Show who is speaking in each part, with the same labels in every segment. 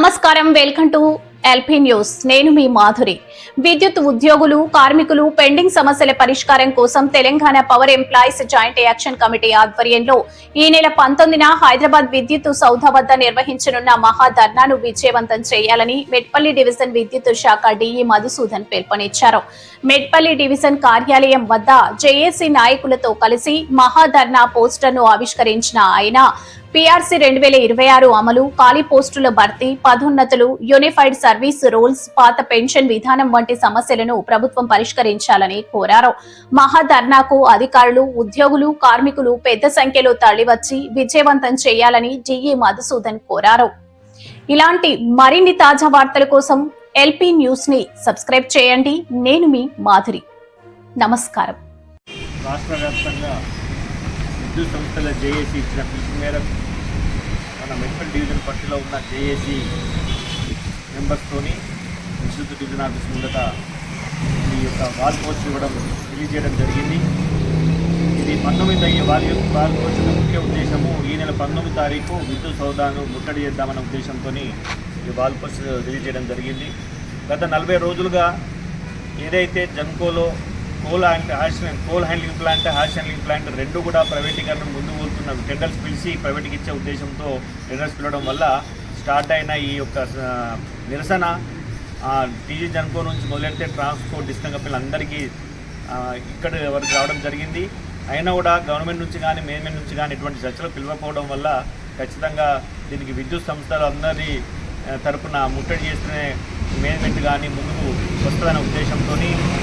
Speaker 1: నమస్కారం, welcome to LP news. నేను మీ మాధురి. విద్యుత్ ఉద్యోగులు, కార్మికులు పెండింగ్ సమస్యల పరిష్కారం కోసం Telangana power employees joint action committee ఆధ్వర్యంలో ఈ నెల 19న హైదరాబాద్ విద్యుత్ సౌధ వద్ద నిర్వహించనున్న మహా ధర్నాను విజయవంతం చేయాలని మెట్పల్లి డివిజన్ విద్యుత్ శాఖ డిఈ మధుసూదన్ పిలుపునిచ్చారు. మెట్పల్లి డివిజన్ కార్యాలయం వద్ద జేఏసీ నాయకులతో కలిసి మహా ధర్నా పోస్టర్ను ఆవిష్కరించిన ఆయన పీఆర్సీ 2026 అమలు, ఖాళీ పోస్టుల భర్తీ, పదోన్నతులు, యూనిఫైడ్ సర్వీస్ రూల్స్, పాత పెన్షన్ విధానం వంటి సమస్యలను ప్రభుత్వం పరిష్కరించాలని కోరారు. మహాధర్నాకు అధికారులు, ఉద్యోగులు, కార్మికులు పెద్ద సంఖ్యలో తరలివచ్చి విజయవంతం చేయాలని డిఈ మధుసూదన్ కోరారు. ఇలాంటి మరిన్ని తాజా వార్తల కోసం ఎల్పీ న్యూస్ ని సబ్స్క్రైబ్ చేయండి. నేను మీ మాధురి. నమస్కారం.
Speaker 2: రాష్ట్ర వ్యాప్తంగా విద్యుత్ సంస్థల జేఏసీ ఇచ్చిన పిలుపు మేరకు మన మెట్పల్లి డివిజన్ పరిధిలో ఉన్న జేఏసీ మెంబర్స్తోని విద్యుత్ డివిజన్ ఆఫీస్ ముందట ఈ యొక్క వాల్ పోస్ట్ ఇవ్వడం తెలియజేయడం జరిగింది. ఇది 19 ఈ వాల్ పోస్ట్ యొక్క ముఖ్య ఉద్దేశము ఈ నెల 19 తారీఖు విద్యుత్ సౌదాను ముట్టడి చేద్దామన్న ఉద్దేశంతో ఈ వాల్ పోస్ట్ తెలియజేయడం జరిగింది. గత 40 రోజులుగా ఏదైతే జన్కోలో coal handling plant, ash handling plant రెండు కూడా ప్రైవేటీకరణ ముందు పోతున్న టెండర్స్ పిలిచి ప్రైవేట్కి ఇచ్చే ఉద్దేశంతో టెండర్స్ పిలవడం వల్ల స్టార్ట్ అయిన ఈ యొక్క నిరసన టీజీ జన్కో నుంచి మొదలెడితే ట్రాన్స్పోర్ట్ డిస్కం కంపెనీలు అందరికీ ఇక్కడ వరకు రావడం జరిగింది. అయినా కూడా గవర్నమెంట్ నుంచి కానీ మేనేజ్మెంట్ నుంచి కానీ ఇటువంటి చర్చలు పిలవకపోవడం వల్ల ఖచ్చితంగా దీనికి విద్యుత్ సంస్థలు అందరి తరపున ముట్టడి చేస్తూనే మేనేజ్మెంట్ కానీ ముందుకు వస్తుందనే ఉద్దేశంతో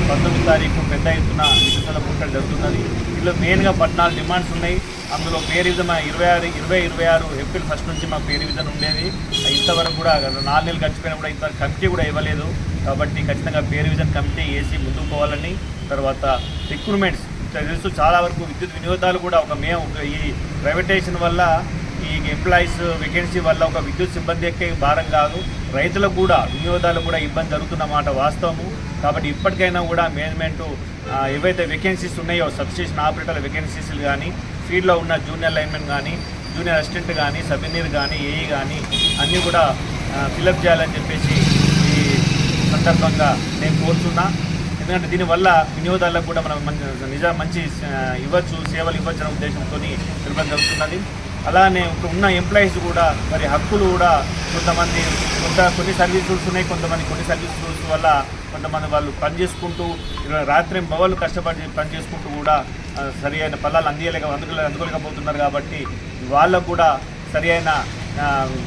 Speaker 2: 19 తారీఖు పెద్ద ఎత్తున విద్యుత్తుల ముట్టడి జరుగుతున్నది. ఇందులో మెయిన్గా 14 డిమాండ్స్ ఉన్నాయి. అందులో పే రివిజన్ 2026 ఏప్రిల్ 1 నుంచి మాకు పే రివిజన్ ఉండేది. ఇంతవరకు కూడా 4 నెలలు గడిచిపోయినా కూడా ఇంత కమిటీ కూడా ఇవ్వలేదు. కాబట్టి ఖచ్చితంగా పే రివిజన్ కమిటీ వేసి ముందుకు పోవాలని, తర్వాత రిక్రూట్మెంట్స్ తెలుసు చాలా వరకు విద్యుత్ వినియోగాలు కూడా ఈ ప్రైవేటైజేషన్ వల్ల ఈ ఎంప్లాయీస్ వేకెన్సీ వల్ల ఒక విద్యుత్ సిబ్బంది ఎక్కే భారం కాదు, రైతులకు కూడా వినియోగాలు కూడా ఇబ్బంది జరుగుతున్నమాట వాస్తవము. కాబట్టి ఇప్పటికైనా కూడా మేనేజ్మెంటు ఏవైతే వేకెన్సీస్ ఉన్నాయో సబ్స్టేషన్ ఆపరేటర్ల వేకెన్సీస్ కానీ, ఫీల్డ్లో ఉన్న జూనియర్ లైన్మెన్ కానీ, జూనియర్ అసిస్టెంట్ కానీ, సబ్ ఇంజనీర్ కానీ, ఏఈ కానీ అన్నీ కూడా ఫిలప్ చేయాలని చెప్పేసి ఈ సందర్భంగా నేను కోరుతున్నా. ఎందుకంటే దీనివల్ల వినియోగదారులకు కూడా మనం మంచి సేవలు ఇవ్వచ్చు అనే ఉద్దేశంతో తిరుపతి జరుగుతున్నది. అలానే ఉన్న ఎంప్లాయీస్ కూడా మరి హక్కులు కూడా కొన్ని సర్వీస్ రూల్స్ ఉన్నాయి, కొన్ని సర్వీస్ రూల్స్ వల్ల కొంతమంది వాళ్ళు పనిచేసుకుంటూ రాత్రి బవళ్ళు కష్టపడి పనిచేసుకుంటూ కూడా సరి అయిన ఫలాలు అందుకోలేకపోతున్నారు. కాబట్టి వాళ్ళకు కూడా సరి అయిన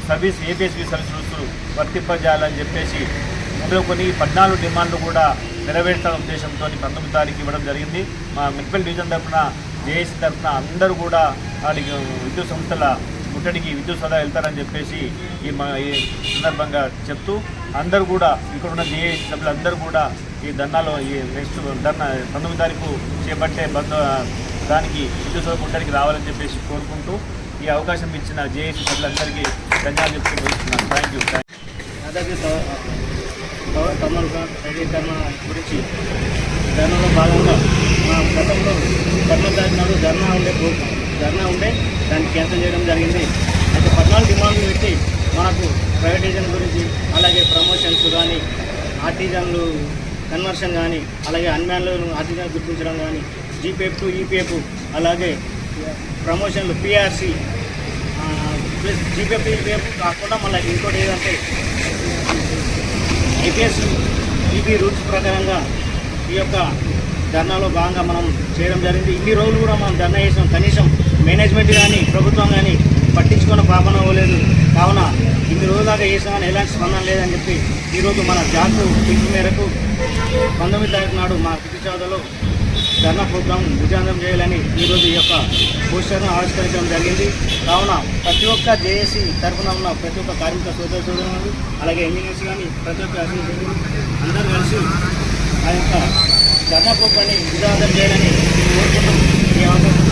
Speaker 2: సర్వీస్ ఏపీఎస్పీ సర్వీస్ రూల్స్ వర్తింపజేయాలని చెప్పేసి కొన్ని 14 డిమాండ్లు కూడా నెరవేర్చాలనే ఉద్దేశంతో 19 తారీఖు ఇవ్వడం జరిగింది. మా మెట్పల్లి డివిజన్ తరఫున, జేఏసీ తరఫున అందరూ కూడా వాటికి విద్యుత్ సంస్థల ముట్టడికి విద్యుత్ సౌదా వెళ్తారని చెప్పేసి ఈ సందర్భంగా చెప్తూ అందరూ కూడా ఇక్కడ ఉన్న జేఏసీ సభ్యులందరూ కూడా ఈ ధర్నాలో ఈ నెక్స్ట్ ధర్నా 19 తారీఖు చేపట్టే దానికి విద్యుత్ సౌదా ముట్టడికి రావాలని చెప్పేసి కోరుకుంటూ ఈ అవకాశం ఇచ్చిన జేఏసీ సభ్యులందరికీ ధన్యవాదాలు చెప్తూ కోరుతున్నాను. Thank you. పవర్ ప్రైవేటీకరణ గురించి ధర్నాలో భాగంగా మా గతంలో నాడు ధర్నా ఉండే దాన్ని క్యాన్సిల్ చేయడం జరిగింది. అయితే 14 డిమాండ్లు పెట్టి మనకు ప్రైవేటైజేషన్ గురించి, అలాగే ప్రమోషన్స్ కానీ, ఆర్టిజన్లు కన్వర్షన్ కానీ, అలాగే అన్మ్యాన్లు ఆర్టిజన్ గుర్తించడం కానీ, జీపీఎఫ్ టు ఈపీఎఫ్, అలాగే ప్రమోషన్లు పీఆర్సీ ప్లస్ జీపీఎఫ్ ఈపీఎఫ్ కాకుండా మళ్ళీ ఇంకోటి ఏదంటే ఏపీఎస్ ఈపీ రూల్స్ ప్రకారంగా ఈ యొక్క ధర్నాలో భాగంగా మనం చేయడం జరిగింది. ఇన్ని రోజులు కూడా మనం ధర్నా చేసాం, కనీసం మేనేజ్మెంట్ కానీ ప్రభుత్వం కానీ పట్టించుకున్న పాపన అవ్వలేదు. కావున ఇన్ని రోజుల దాకా చేసినా కానీ ఎలాంటి స్పందన లేదని చెప్పి ఈరోజు మన జాతీయ పిలుపు మేరకు 19 తారీఖు నాడు మా విద్యుత్ సౌధలో ధర్నా ప్రోగ్రాం విజయవంతం చేయాలని ఈరోజు ఈ యొక్క పోస్టర్ను ఆవిష్కరించడం జరిగింది. కావున ప్రతి ఒక్క జేఏసీ తరఫున ఉన్న ప్రతి ఒక్క కార్మిక సోదరులు, అలాగే ఇంజనీర్స్ కానీ ప్రతి ఒక్క అసోసియేషన్ అందరూ కలిసి ఆ యొక్క ధర్నా ప్రోగ్రాన్ని విజయవంతం చేయాలని కోరుకుంటూ ఈ అవకాశం